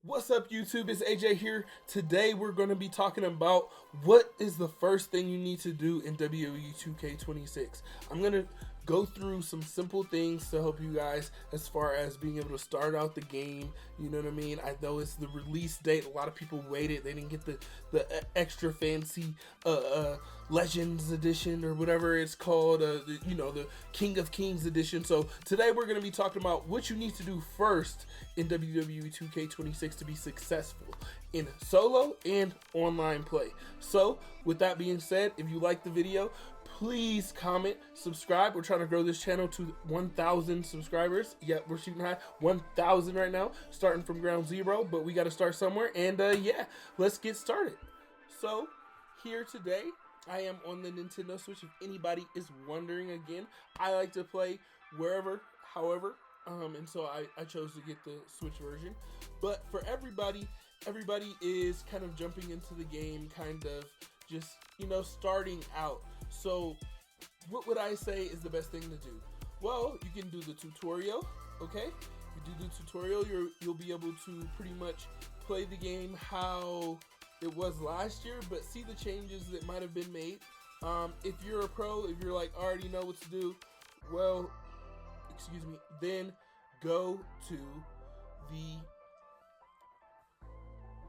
What's up, YouTube? It's AJ here. Today we're going to be talking about what is the first thing you need to do in WWE2K26. I'm going to go through some simple things to help you guys as far as being able to start out the game. You know what I mean? I know it's the release date. A lot of people waited. They didn't get the extra fancy Legends edition or whatever it's called. The King of Kings edition. So today we're going to be talking about what you need to do first in WWE 2K26 to be successful in solo and online play. So with that being said, if you like the video, please comment, subscribe. We're trying to grow this channel to 1,000 subscribers. Yeah, we're shooting high, 1,000 right now, starting from ground zero, but we got to start somewhere. And yeah, let's get started. So here today, I am on the Nintendo Switch. If anybody is wondering, again, I like to play wherever, however, and so I chose to get the Switch version. But for everybody is kind of jumping into the game, kind of just, starting out. So what would I say is the best thing to do? Well, you can do the tutorial, okay? You do the tutorial, you'll be able to pretty much play the game how it was last year, but see the changes that might have been made. If you're a pro, if you're like, I already know what to do, well, then go to the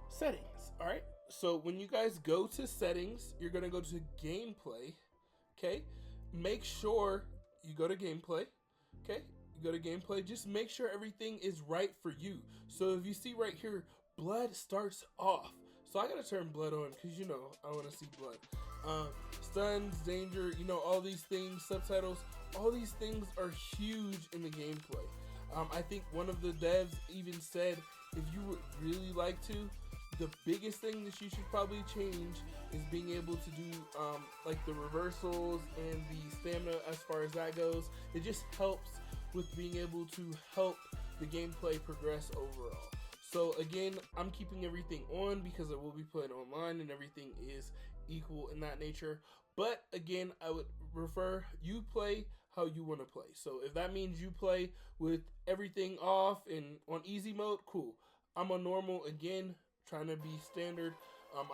settings. All right, so when you guys go to settings, you're gonna go to gameplay. Okay, make sure you go to gameplay. Okay, you go to gameplay, just make sure everything is right for you. So if you see right here, blood starts off, so I gotta turn blood on because I want to see blood. Stuns, danger, all these things, subtitles, all these things are huge in the gameplay. I think one of the devs even said if you would really like to, the biggest thing that you should probably change is being able to do like the reversals and the stamina as far as that goes. It just helps with being able to help the gameplay progress overall. So again, I'm keeping everything on because I will be playing online and everything is equal in that nature. But again, I would refer you play how you want to play. So if that means you play with everything off and on easy mode, cool. I'm on normal again, trying to be standard.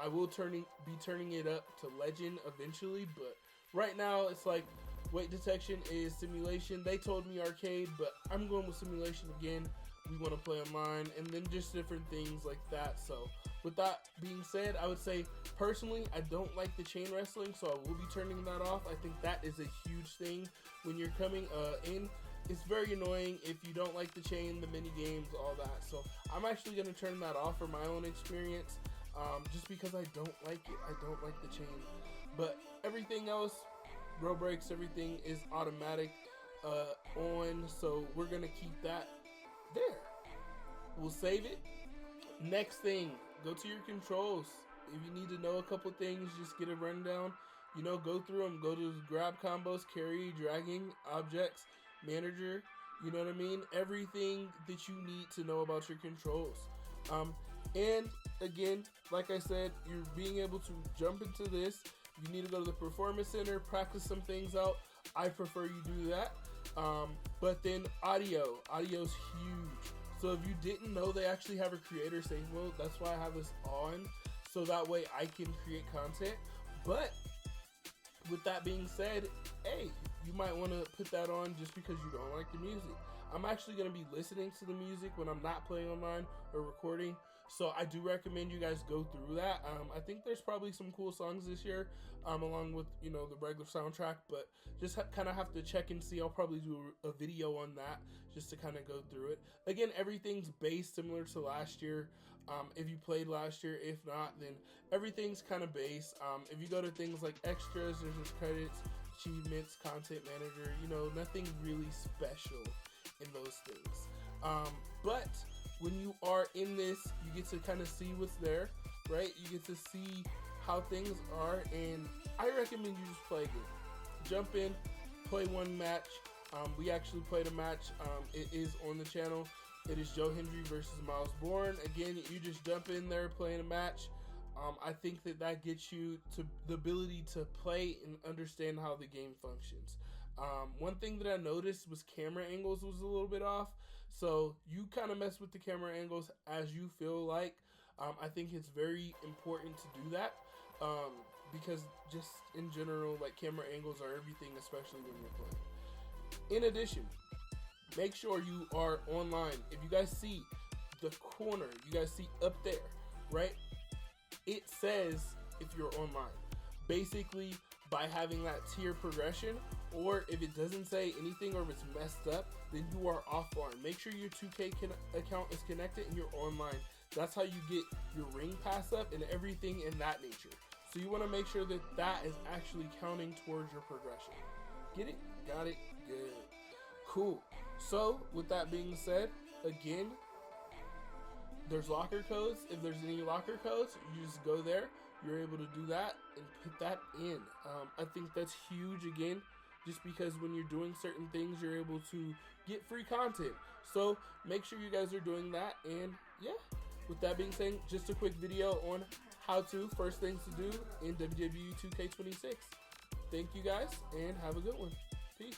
I will be turning it up to legend eventually, but right now it's like weight detection is simulation. They told me arcade, but I'm going with simulation again. We want to play online, and then just different things like that. So with that being said, I would say personally I don't like the chain wrestling, so I will be turning that off. I think that is a huge thing when you're coming in. It's very annoying if you don't like the chain, the mini games, all that. So I'm actually going to turn that off for my own experience, just because I don't like it. I don't like the chain. But everything else, row breaks, everything is automatic on. So we're going to keep that there. We'll save it. Next thing, go to your controls. If you need to know a couple things, just get a rundown. Go through them. Go to grab combos, carry, dragging, objects, manager. You know what I mean? Everything that you need to know about your controls. And again, like I said, you're being able to jump into this. You need to go to the performance center, practice some things out. I prefer you do that. But then audio's huge. So if you didn't know, they actually have a creator save mode. That's why I have this on, so that way I can create content. But with that being said, hey, you might want to put that on just because you don't like the music. I'm actually going to be listening to the music when I'm not playing online or recording, so I do recommend you guys go through that. I think there's probably some cool songs this year, along with the regular soundtrack, but just kind of have to check and see. I'll probably do a video on that just to kind of go through it. Again, everything's based similar to last year. If you played last year, if not, then everything's kind of based. If you go to things like extras, there's just credits, achievements, content manager, nothing really special in those things. But when you are in this, you get to kind of see what's there, right? You get to see how things are, and I recommend you just play it. Jump in, play one match. We actually played a match. It is on the channel. It is Joe Hendry versus Miles Bourne. Again, you just jump in there playing a match. I think that gets you to the ability to play and understand how the game functions. One thing that I noticed was camera angles was a little bit off. So you kind of mess with the camera angles as you feel like. I think it's very important to do that because just in general, like camera angles are everything, especially when you're playing. In addition, make sure you are online. If you guys see the corner, you guys see up there, right? It says if you're online. Basically, by having that tier progression, or if it doesn't say anything or if it's messed up, then you are offline. Make sure your 2K account is connected and you're online. That's how you get your ring pass up and everything in that nature. So you want to make sure that that is actually counting towards your progression. Get it? Got it? Good. Cool. So with that being said, again, there's locker codes. If there's any locker codes, you just go there. You're able to do that and put that in. I think that's huge again, just because when you're doing certain things, you're able to get free content. So make sure you guys are doing that. And yeah, with that being said, just a quick video on how to, first things to do in WWE2K26. Thank you guys and have a good one. Peace.